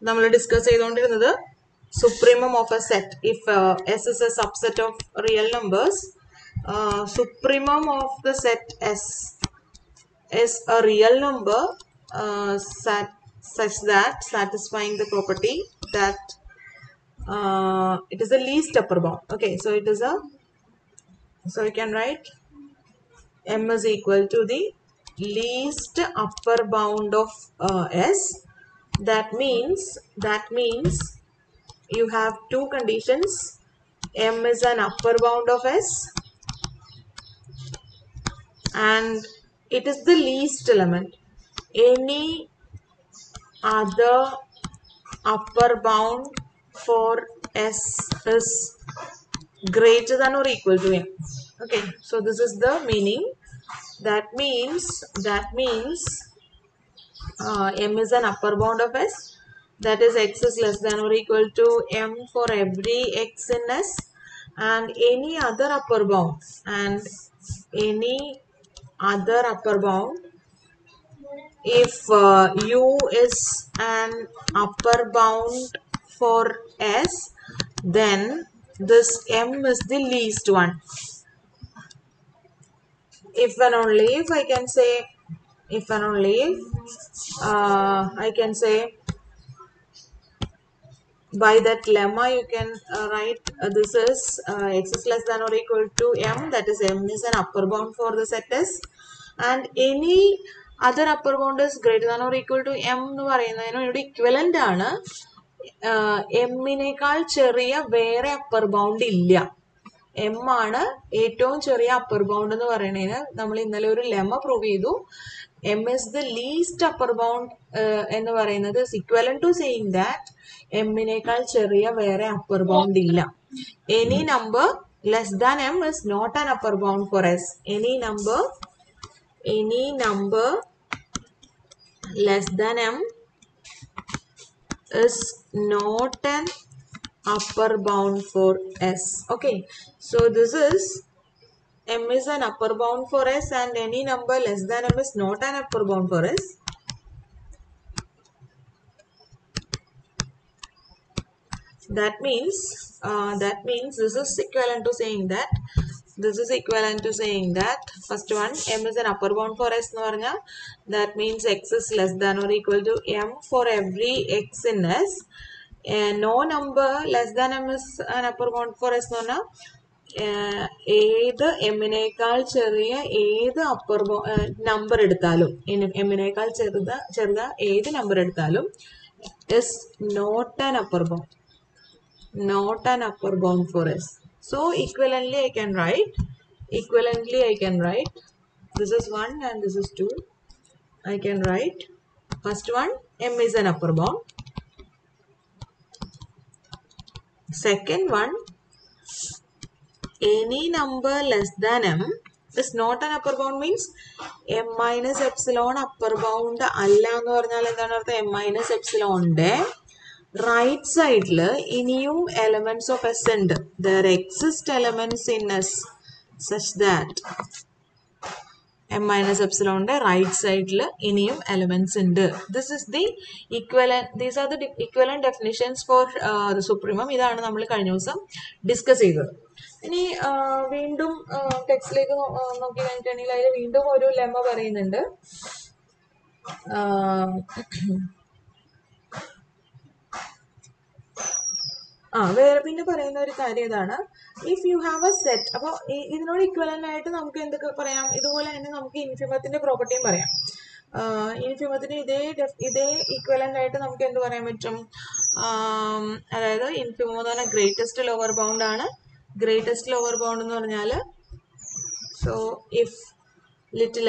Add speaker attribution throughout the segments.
Speaker 1: നമ്മൾ ഡിസ്കസ് ചെയ്തുകൊണ്ടിരുന്നത് supremum of a set. If S is a subset of real numbers, supremum of the set S is a real number such that satisfying the property that it is the least upper bound. Okay, so it is a, so we can write M is equal to the least upper bound of S. That means you have two conditions. M is an upper bound of S and it is the least element. Any other upper bound for S is greater than or equal to M. Okay, so this is the meaning. That means M is an upper bound of S, that is x is less than or equal to M for every x in S, and any other upper bound if U is an upper bound for S, then this M is the least one. If and only if I can say, I can say by that lemma you can write this is x is less than or equal to M, that is M is an upper bound for the set S, and any other upper bound is greater than or equal to M എന്ന് പറയുന്നതിന് ഇവിടെ equivalent ആണ് M നേക്കാൾ ചെറിയ വേറെ upper bound ഇല്ല. M ആണ് ഏറ്റവും ചെറിയ upper bound എന്ന് പറയുന്നതിന് നമ്മൾ ഇന്നലെ ഒരു lemma prove ചെയ്തു. M is the least upper bound എന്ന് പറയുന്നത് is equivalent to saying that M നേക്കാൾ ചെറിയ വേറെ upper bound ഇല്ല. Any number less than M is not an upper bound for S. Any number less than M is not an upper bound for S. Okay, so this is M is an upper bound for S and any number less than M is not an upper bound for S. That means this is equivalent to saying that first one, M is an upper bound for S nu parnja, that means x is less than or equal to M for every x in S. No number less than M is an upper bound for S nu parnja ഏത് എമ്മിനേക്കാൾ ചെറിയ ഏത് upper number എടുത്താലും എമ്മിനേക്കാൾ ചെറുത ഏത് number എടുത്താലും is not an upper bound for S. So equivalently I can write this is 1 and this is 2. I can write first one, M is an upper bound. Second one, any number less than M is not an upper bound means M minus epsilon upper bound alla ennu parnal endana artham M minus epsilon inde right side il iniyum elements of S ഉണ്ട്. There exist elements in S such that M minus epsilon inde right side il iniyum elements ഉണ്ട്. This is the equivalent, these are the equivalent definitions for the supremum. ഇതാണ് നമ്മൾ കഴിഞ്ഞ ദിവസം discuss ചെയ്തത്. ഇനി വീണ്ടും ടെക്സ്റ്റിലേക്ക് നോക്കി കഴിഞ്ഞിട്ടുണ്ടെങ്കിൽ അതിൽ വീണ്ടും ഒരു ലെമ്മ പറയുന്നുണ്ട്. വേറെ പിന്നെ പറയുന്ന ഒരു കാര്യം ഇതാണ്, if you have a set, അപ്പോൾ ഇതിനോട് ഇക്വലന്റ് ആയിട്ട് നമുക്ക് എന്തൊക്കെ പറയാം, ഇതുപോലെ തന്നെ നമുക്ക് ഇൻഫിമത്തിന്റെ പ്രോപ്പർട്ടിയും പറയാം. ഇൻഫിമത്തിന് ഇതേ ഇക്വലന്റ് ആയിട്ട് നമുക്ക് എന്ത് പറയാൻ പറ്റും, അതായത് ഇൻഫിമം എന്ന് പറഞ്ഞാൽ ഗ്രേറ്റസ്റ്റ് ലോവർ ബൗണ്ട് ആണ്. ഗ്രേറ്റസ്റ്റ് ലോവർ ബൗണ്ട് എന്ന് പറഞ്ഞാൽ, so if little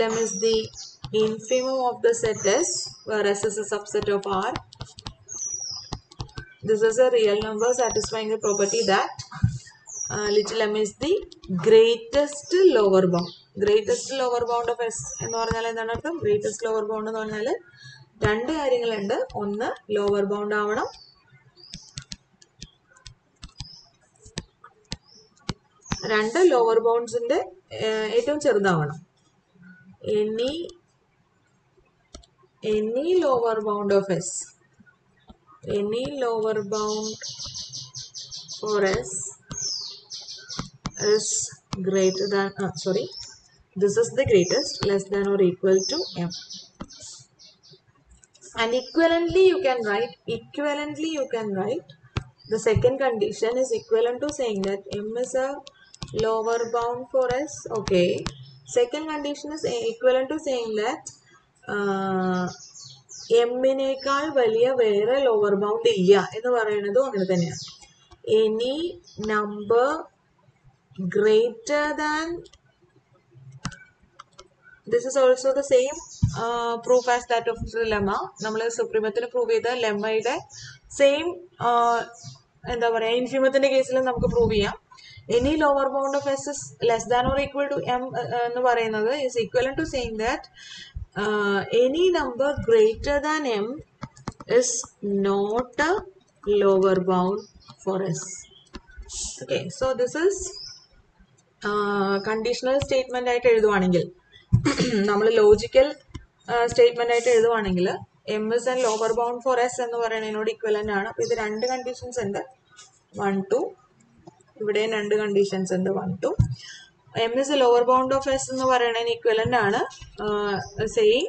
Speaker 1: m is the infimum of the set S, where S is a subset of R. This is a real number satisfying the property that little m is the greatest lower bound. Greatest lower bound of S എന്ന് പറഞ്ഞാൽ എന്താണ് അർത്ഥം? Greatest lower bound എന്ന് പറഞ്ഞാൽ രണ്ട് കാര്യങ്ങളുണ്ട്. ഒന്ന് lower bound ആവണം, രണ്ട് ലോവർ ബൗണ്ട്സിന്റെ ഏറ്റവും ചെറുതാവണം. Any any lower bound of S, any lower bound for S is greater than, this is the greatest, less than or equal to M. And equivalently you can write, the second condition is equivalent to saying that M is a lower bound for S. Okay. Second condition is equivalent to saying that M-നേക്കാൾ വലിയ വേറെ lower bound ഇല്ല എന്ന് പറയുന്നത് അങ്ങനെ തന്നെയാണ്. Any number greater than, this is also the same proof as that of lemma. നമ്മൾ സുപ്രീമത്തിന് prove ചെയ്ത ലെമ്മയുടെ same എന്താ പറയുക ഇൻഫിമത്തിന്റെ കേസിൽ നമുക്ക് പ്രൂവ് ചെയ്യാം. Any lower bound of S is less than or equal to M എന്ന് പറയുന്നത് is equivalent to saying that any number greater than M is not a lower bound for S. Okay, so this is conditional statement ആയിട്ട് എഴുതുവാണെങ്കിൽ, നമ്മൾ logical statement ആയിട്ട് എഴുതുവാണെങ്കിൽ M is an lower bound for S എന്ന് പറയുന്നതിനോട് equivalent ആണ്. അപ്പൊ ഇത് രണ്ട് കണ്ടീഷൻസ് ഉണ്ട്, 1 2. ഇവിടെയും രണ്ട് കണ്ടീഷൻസ് ഉണ്ട്, 1 2. M is a lower bound of S എന്ന് പറയുന്നതിന് ഇക്വലന്റ് ആണ് സെയിം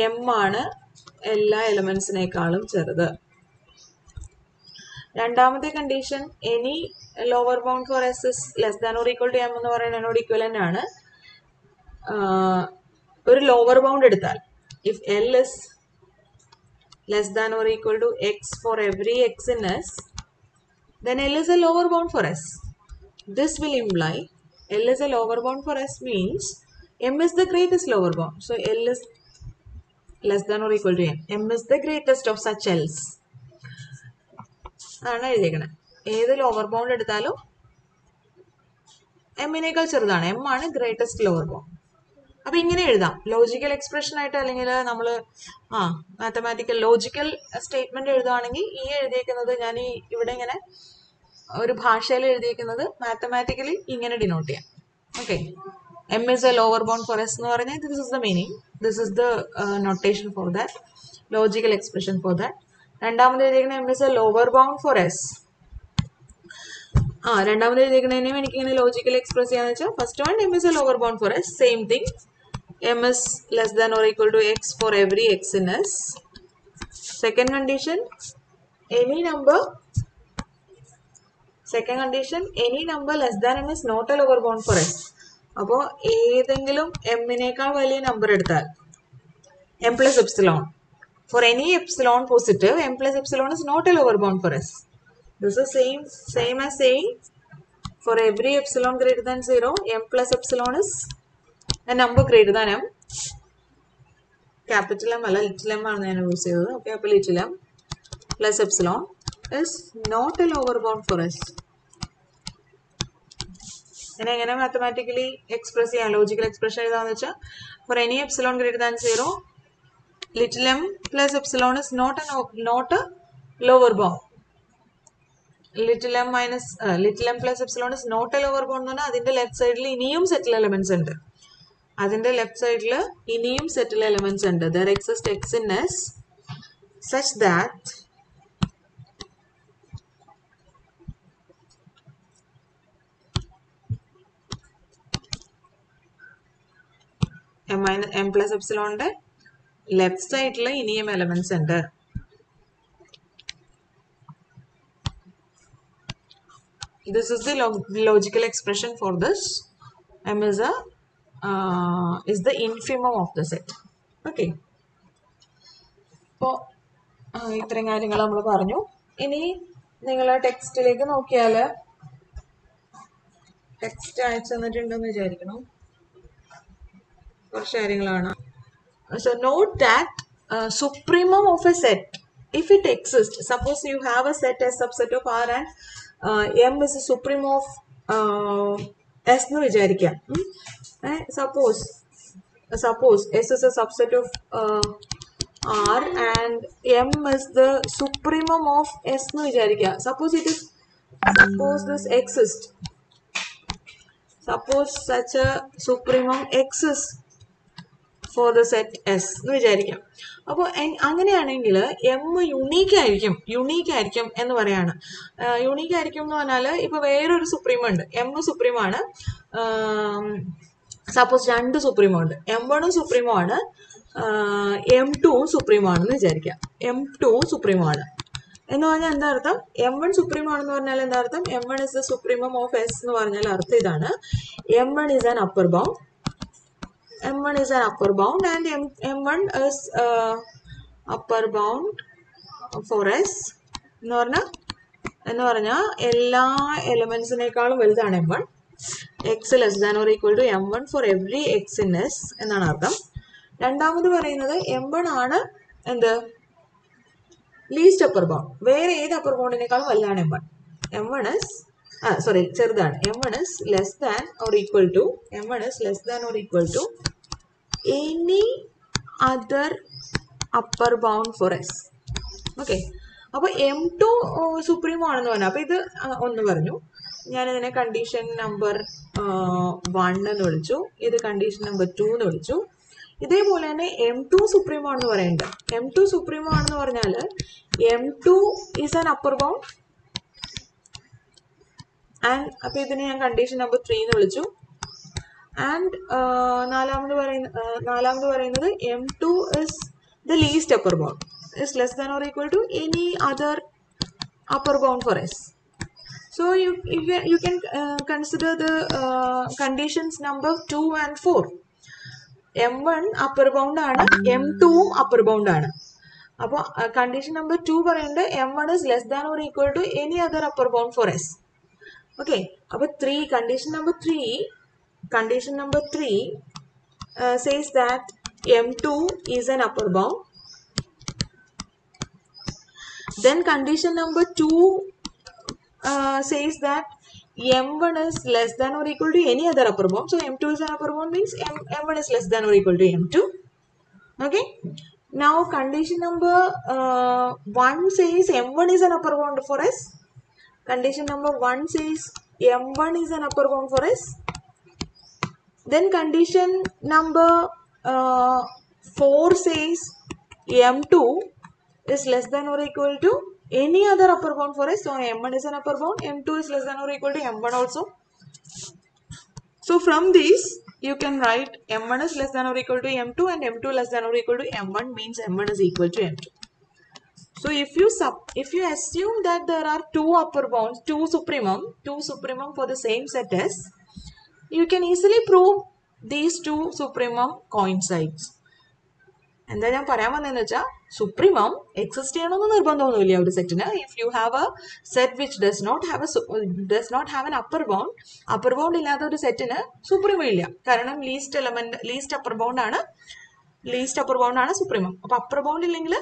Speaker 1: എം ആണ് എല്ലാ എലമെന്റ്സിനേക്കാളും ചെറുത്. രണ്ടാമത്തെ condition any lower bound for S is less than or equal to M എന്ന് പറയുന്നതിനോട് ഇക്വലന്റ് ആണ്. ഒരു ലോവർ ബൗണ്ട് എടുത്താൽ, if L is less than or equal to x for every x in S, then L is a lower bound for S. This will imply L is a lower bound for S means M is the greatest lower bound. So L is less than or equal to M. M is the greatest of such L's. ആണ് എഴുതിയേക്കണേ. ഏത് lower bound എടുത്താലും എമ്മിനേക്കാൾ ചെറുതാണ്, M ആണ് greatest lower bound. അപ്പൊ ഇങ്ങനെ എഴുതാം logical expression ആയിട്ട്, അല്ലെങ്കിൽ നമ്മൾ മാത്തമാറ്റിക്കൽ ലോജിക്കൽ സ്റ്റേറ്റ്മെന്റ് എഴുതുകയാണെങ്കിൽ ഈ എഴുതിയേക്കുന്നത് ഞാൻ ഈ ഇവിടെ ഇങ്ങനെ ഒരു ഭാഷയിൽ എഴുതിയേക്കുന്നത് മാത്തമാറ്റിക്കലി ഇങ്ങനെ ഡിനോട്ട് ചെയ്യാം. Okay, M is a lower bound for S എന്ന് പറഞ്ഞാൽ this is the meaning, this is the notation for that, logical expression for that. രണ്ടാമത് എഴുതിയേക്കുന്നത് M is a lower bound for S. രണ്ടാമത് എഴുതിയേക്കുന്നതിനും എനിക്ക് ഇങ്ങനെ ലോജിക്കൽ എക്സ്പ്രസ് ചെയ്യാന്ന് വെച്ചാൽ, first one M is a lower bound for S, same thing M is less than or equal to x for every x in S. Second condition, any number less than M is not a lower bound for S. അപ്പോൾ ഏതെങ്കിലും എമ്മിനേക്കാൾ വലിയ number എടുത്താൽ m plus epsilon, for any epsilon positive m plus epsilon is not a lower bound for S. This is same as saying for every epsilon greater than 0 m plus epsilon is a number greater than m. Capital M അല്ല, little m ആണ് ഞാൻ use ചെയ്തത്. Okay, അപ്പോൾ little m plus epsilon is not a lower bound for S. എങ്ങനെ mathematically express ചെയ്യാം, logical expression എഴുതാന്ന് വെച്ചാൽ, for any epsilon greater than 0 little m plus epsilon is not a lower bound. little m plus epsilon is not a lower bound എന്ന് പറഞ്ഞാൽ അതിന്റെ left സൈഡിൽ ഇനിയും സെറ്റിൽ elements ഉണ്ട്. അതിന്റെ ലെഫ്റ്റ് സൈഡിൽ ഇനിയും സെറ്റിൽ എലമെന്റ്സ് ഉണ്ട്. There exists x in S such that m plus epsilonന്റെ ലെഫ്റ്റ് സൈഡിൽ ഇനിയും എലമെന്റ്സ് ഉണ്ട്. This is the logical expression for this. M is the infimum of the set. Okay. അപ്പോൾ ഇത്രയും കാര്യങ്ങൾ നമ്മൾ പറഞ്ഞു. ഇനി നിങ്ങൾ ടെക്സ്റ്റിലേക്ക് നോക്കിയാൽ, ടെക്സ്റ്റ് അയച്ചു തന്നിട്ടുണ്ടെന്ന് വിചാരിക്കണം, കുറച്ച് കാര്യങ്ങളാണ്. So note that supremum of a set, if it exists, suppose you have a set as subset of R and M is a supremum of S എന്ന് വിചാരിക്കാം. Suppose S is a subset of R and M is the supremum of S എന്ന് വിചാരിക്കുക. Suppose this exists. Suppose such a supremum exists. For the set S എന്ന് വിചാരിക്കാം. അപ്പോൾ അങ്ങനെയാണെങ്കിൽ M unique ആയിരിക്കും എന്ന് പറയാണ്. യുണീക്ക് ആയിരിക്കും എന്ന് പറഞ്ഞാൽ ഇപ്പോൾ വേറൊരു സുപ്രീം ഉണ്ട്, എം സുപ്രീമാണ്. സപ്പോസ് 2 സുപ്രീമോ ഉണ്ട്, M1 സുപ്രീമോ ആണ്, M2 സുപ്രീമോ ആണെന്ന് വിചാരിക്കാം. M2 സുപ്രീമോ ആണ് എന്ന് പറഞ്ഞാൽ എന്താ അർത്ഥം? M1 സുപ്രീമോ ആണെന്ന് പറഞ്ഞാൽ എന്താ അർത്ഥം? M1 is the supremum of S എന്ന് പറഞ്ഞാൽ അർത്ഥം ഇതാണ്, M1 is an upper bound. M1 is an upper bound and M1 is upper bound for S എന്ന് പറഞ്ഞാൽ എല്ലാ എലമെന്റ്സിനേക്കാളും വലുതാണ് M1. X less than or equal to M1 for every X in S എന്നാണ് അർത്ഥം. രണ്ടാമത് പറയുന്നത് M1 ആണ് എന്ത്? Least upper bound. വേറെ ഏത് അപ്പർ ബൗണ്ടിനേക്കാളും വലുതാണ് M1. M1 is ചെറുതാണ്. M1 is less than or equal to any other upper bound for S. Okay, അപ്പോൾ M2 സുപ്രീമോ ആണെന്ന് പറഞ്ഞു. അപ്പോൾ ഇത് ഒന്ന് പറഞ്ഞു, ഞാനിതിനെ കണ്ടീഷൻ നമ്പർ 1 എന്ന് വിളിച്ചു, ഇത് കണ്ടീഷൻ നമ്പർ 2 എന്ന് വിളിച്ചു. ഇതേപോലെ തന്നെ M2 സുപ്രീമോ ആണെന്ന് പറയുന്നുണ്ട്. M2 സുപ്രീമോ ആണെന്ന് പറഞ്ഞാൽ M2 is an upper bound and അപ്പോൾ ഇതിനെ ഞാൻ കണ്ടീഷൻ നമ്പർ 3 എന്ന് വിളിച്ചു. ആൻഡ് നാലാമത് പറയുന്നത് M2 is the least upper bound, is less than or equal to any other upper bound for S. So you can consider the conditions number 2 and 4. M1 upper bound ആണ്, M2 upper bound ആണ്. അപ്പോൾ condition number 2 പറയുന്നത് M1 is less than or equal to any other upper bound for S. Okay, അപ്പോൾ condition number 3 says that M2 is an upper bound. Then condition number 2 says that M1 is less than or equal to any other upper bound. So M2 is an upper bound means M1 is less than or equal to M2. Okay. Now condition number 1 says M1 is an upper bound for S. Condition number 1 says M1 is an upper bound for S. Then condition number 4 says M2 is less than or equal to any other upper bound for S. So M1 is an upper bound, M2 is less than or equal to M1 also. So from these you can write M1 is less than or equal to M2 and M2 less than or equal to M1 means M1 is equal to M2. So if you assume that there are two upper bounds, two supremum for the same set S, you can easily prove these two supremum coincides. എന്താ ഞാൻ പറയാൻ വന്നതെന്ന് വെച്ചാൽ supremum exist ചെയ്യണമെന്ന് നിർബന്ധമൊന്നുമില്ല ഒരു സെറ്റിന്. If you have a set which does not have an upper bound ഇല്ലാത്ത ഒരു സെറ്റിന് സുപ്രീമം ഇല്ല. കാരണം ലീസ്റ്റ് അപ്പർ ബൗണ്ട് ആണ് സുപ്രീമം. അപ്പൊ അപ്പർ ബൗണ്ട് ഇല്ലെങ്കിൽ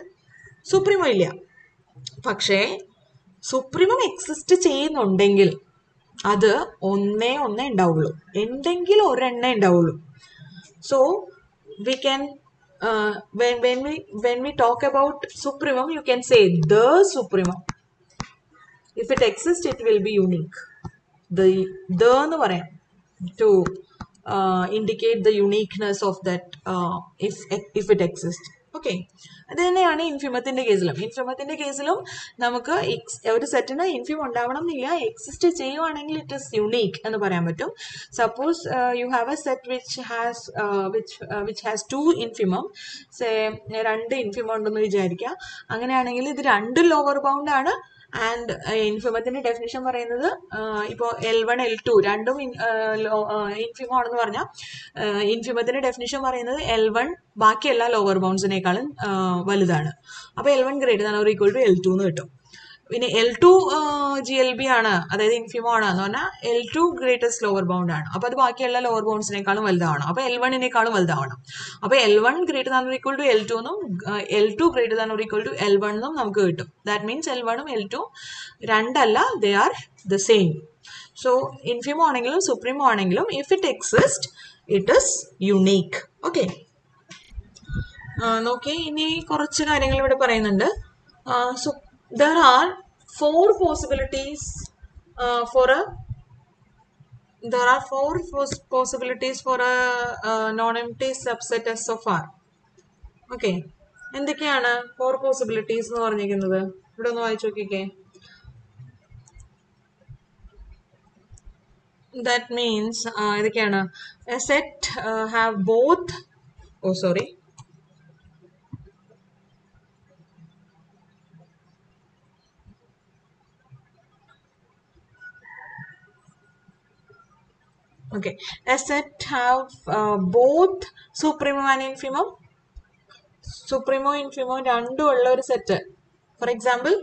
Speaker 1: സുപ്രീമം ഇല്ല. പക്ഷേ സുപ്രീമം എക്സിസ്റ്റ് ചെയ്യുന്നുണ്ടെങ്കിൽ അത് ഒന്നേ ഉണ്ടാവുള്ളൂ, എന്തെങ്കിലും ഒരെണ്ണേ ഉണ്ടാവുള്ളൂ. So we can when we talk about supremum, you can say the supremum. If it exists, it will be unique. The nu parayam to indicate the uniqueness of that if it exists. Okay, അത് തന്നെയാണ് ഇൻഫിമത്തിന്റെ കേസിലും നമുക്ക് ഒരു സെറ്റിന് ഇൻഫിം ഉണ്ടാവണം എന്നില്ല, exist ചെയ്യുവാണെങ്കിൽ it is unique എന്ന് പറയാൻ പറ്റും. Suppose you have a set which has 2 infimum, രണ്ട് ഇൻഫിമം ഉണ്ടെന്ന് വിചാരിക്കുക. അങ്ങനെയാണെങ്കിൽ ഇത് രണ്ടും ലോവർ ബൗണ്ട് ആണ്. ആൻഡ് ഇൻഫിമത്തിന്റെ ഡെഫിനിഷൻ പറയുന്നത് ഇപ്പോൾ L1 L2 രണ്ടും ഇൻഫിമം ആണെന്ന് പറഞ്ഞാൽ ഇൻഫിമത്തിന്റെ ഡെഫിനിഷൻ പറയുന്നത് L1 ബാക്കി എല്ലാ ലോവർ ബൗണ്ട്സിനേക്കാളും വലുതാണ്. അപ്പോൾ L1 greater than or equal to L2 എന്ന് കിട്ടും. പിന്നെ L2 GLB ആണ്, അതായത് ഇൻഫിമോ ആണ് എന്ന് പറഞ്ഞാൽ L2 ഗ്രേറ്റസ്റ്റ് ലോവർ ബൗണ്ട് ആണ്. അപ്പൊ അത് ബാക്കിയുള്ള ലോവർ ബൗണ്ട്സിനേക്കാളും വലുതാവണം. അപ്പൊ L1 വലുതാവണം. അപ്പൊ L1 greater than or equal to L2 എന്നും L2 greater than or equal to L1 എന്നും നമുക്ക് കിട്ടും. ദാറ്റ് മീൻസ് L1 ഉം L2 രണ്ടല്ല, they are the same. So ഇൻഫിമോ ആണെങ്കിലും സുപ്രീമോ ആണെങ്കിലും if it exist it is unique. Okay, നോക്കി ഇനി കുറച്ച് കാര്യങ്ങൾ ഇവിടെ പറയുന്നുണ്ട്. There are 4 possibilities for a there are 4 possibilities for a non-empty subset S of R. Okay. എന്തൊക്കെയാണ് 4 possibilities എന്ന് പറഞ്ഞിരിക്കുന്നത്? ഇവിടെ ഒന്ന് വായിച്ചു നോക്കിക്കേ. That means ഇതൊക്കെയാണ് a set have both okay, a set have both supremum and infimum. Supremo infimum രണ്ടും ഉള്ള ഒരു സെറ്റ്. For example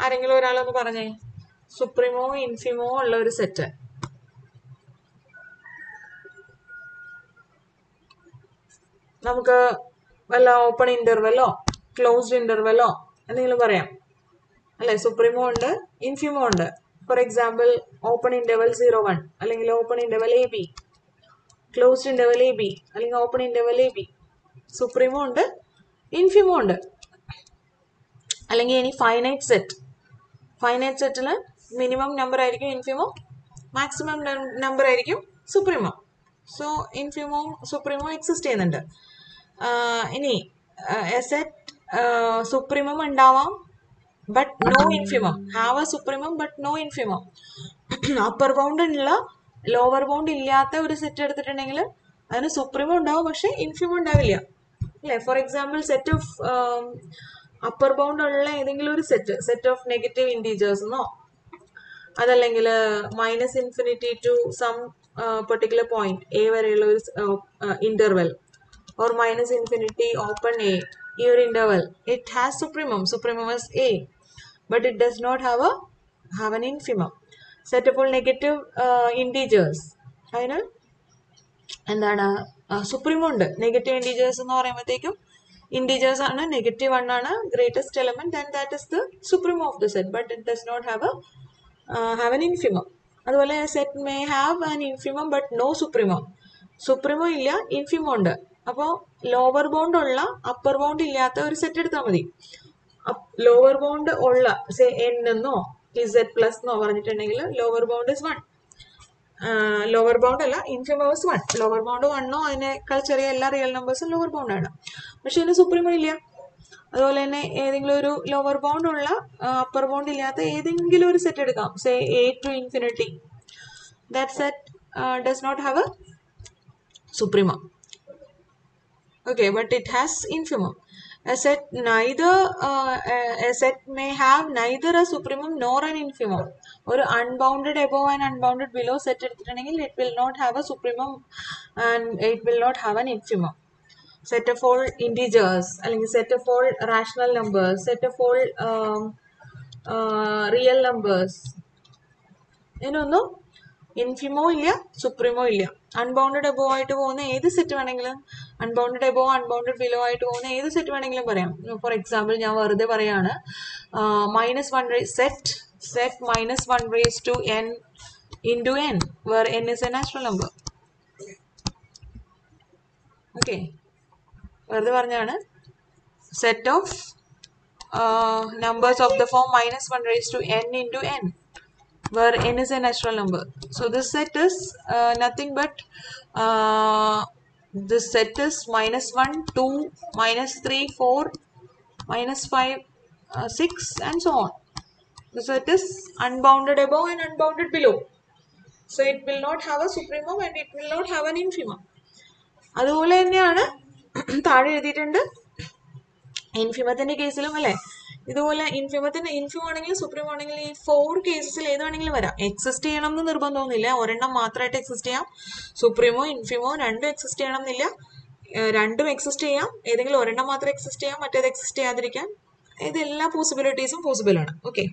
Speaker 1: ആരെങ്കിലും ഒരാളൊന്ന് പറഞ്ഞേ, സുപ്രീമോ ഇൻഫിമോ ഉള്ള ഒരു സെറ്റ്. നമുക്ക് വല്ല ഓപ്പൺ ഇന്റർവെല്ലോ ക്ലോസ്ഡ് ഇന്റർവെല്ലോ എന്തെങ്കിലും പറയാം അല്ലെ? സുപ്രീമോ ഉണ്ട്, ഇൻഫിമോ ഉണ്ട്. ഫോർ എക്സാമ്പിൾ ഓപ്പൺ ഇന്റർവെൽ 0-1 അല്ലെങ്കിൽ open interval AB, closed interval AB അല്ലെങ്കിൽ ഓപ്പൺ ഇന്റർവെൽ AB. സുപ്രീമോ ഉണ്ട്, ഇൻഫിമോ ഉണ്ട്. അല്ലെങ്കിൽ ഇനി ഫൈനൈറ്റ് സെറ്റിൽ മിനിമം നമ്പർ ആയിരിക്കും ഇൻഫിമോ, മാക്സിമം നമ്പർ ആയിരിക്കും സുപ്രീമോ. സോ ഇൻഫിമോ സുപ്രീമോ എക്സിസ്റ്റ് ചെയ്യുന്നുണ്ട്. ഇനി സെറ്റ് സുപ്രീമം ഉണ്ടാവാം but no infimum. Have a supremum but no infimum. Upper bound ഉള്ള ലോവർ ബൗണ്ട് ഇല്ലാത്ത ഒരു സെറ്റ് എടുത്തിട്ടുണ്ടെങ്കിൽ അതിന് സുപ്രീമം ഉണ്ടാവും പക്ഷെ ഇൻഫിമം ഉണ്ടാവില്ല അല്ലേ? For example set of upper bound ഉള്ള ഏതെങ്കിലും ഒരു സെറ്റ് ഓഫ് നെഗറ്റീവ് ഇൻറ്റീജേഴ്സ് എന്നോ അതല്ലെങ്കിൽ minus infinity to some particular point A വരെയുള്ള ഒരു interval or minus infinity open A, ഈ ഒരു interval it has supremum is A but it does not have an infimum. Set of all negative integers അതിന് എന്താണ് സുപ്രീമോ ഉണ്ട്. Negative integers എന്ന് പറയുമ്പോഴത്തേക്കും integers ആണ്, -1 ആണ് greatest element and that is the supremum of the set but it does not have an infimum. അതുപോലെ set may have an infimum but no supremum. സുപ്രീമോ ഇല്ല, ഇൻഫിമോ ഉണ്ട്. അപ്പോൾ ലോവർ ബൗണ്ട് ഉള്ള അപ്പർ ബൗണ്ട് ഇല്ലാത്ത ഒരു സെറ്റ് എടുത്താൽ മതി. ലോവർ ബൗണ്ട് ഉള്ള സേ n എന്നോ z പ്ലസ് എന്നോ പറഞ്ഞിട്ടുണ്ടെങ്കിൽ lower bound is 1. Lower bound അല്ല, ഇൻഫിമം ഇസ് 1. ലോവർ ബൗണ്ട് 1 അതിനേക്കാൾ ചെറിയ എല്ലാ റിയൽ നമ്പേഴ്സും ലോവർ ബൗണ്ട് ആണ്. പക്ഷെ ഇതിന് സുപ്രീമോ ഇല്ല. അതുപോലെ തന്നെ ഏതെങ്കിലും ഒരു ലോവർ ബൗണ്ട് ഉള്ള അപ്പർ ബൗണ്ട് ഇല്ലാത്ത ഏതെങ്കിലും ഒരു സെറ്റ് എടുക്കാം, say a to infinity. That set does not have a supremum. Okay, but it has infimum. A set may have neither a supremum nor an infimum. Or unbounded above and unbounded below set എടുത്തിട്ടുണ്ടെങ്കിൽ it will not have a supremum and it will not have an infimum. Set of all integers അല്ലെങ്കിൽ set of all rational numbers, set of all real numbers, ഇതിനൊന്നും ഇൻഫിമോ ഇല്ല, സുപ്രീമോ ഇല്ല. Unbounded above ആയിട്ട് പോകുന്ന ഏത് set വേണമെങ്കിലും, unbounded above unbounded below ആയിട്ട് പോകുന്ന ഏത് സെറ്റ് വേണമെങ്കിലും പറയാം. ഫോർ എക്സാമ്പിൾ ഞാൻ വെറുതെ പറയാണ്, -1 set -1 raised to n into n where n is a natural number. Okay, വെറുതെ പറഞ്ഞാണ് set of numbers of the form -1 raised to n into n where n is a natural number. So this set is nothing but this set is -1, 2, -3, 4, -5, 6 and so on. The set is unbounded above and unbounded below. So it will not have a supremum and it will not have an infimum. അതുപോലെ തന്നെയാണ് താഴെ എഴുതിയിട്ടുണ്ട് ഇൻഫിമത്തിന്റെ കേസിലും അല്ലെ. ഇതുപോലെ ഇൻഫിമത്തിന് infimum ആണെങ്കിലും supreme ആണെങ്കിലും ഈ 4 കേസസിൽ ഏത് വേണമെങ്കിലും വരാം. എക്സിസ്റ്റ് ചെയ്യണം എന്ന് നിർബന്ധമൊന്നുമില്ല, ഒരെണ്ണം മാത്രമായിട്ട് എക്സിസ്റ്റ് ചെയ്യാം. സുപ്രീമോ ഇൻഫിമോ രണ്ടും എക്സിസ്റ്റ് ചെയ്യണം എന്നില്ല, രണ്ടും എക്സിസ്റ്റ് ചെയ്യാം. ഏതെങ്കിലും ഒരെണ്ണം മാത്രം എക്സിസ്റ്റ് ചെയ്യാം, മറ്റേത് എക്സിസ്റ്റ് ചെയ്യാതിരിക്കാം. ഇതെല്ലാ പോസിബിലിറ്റീസും പോസിബിൾ ആണ്. ഓക്കെ.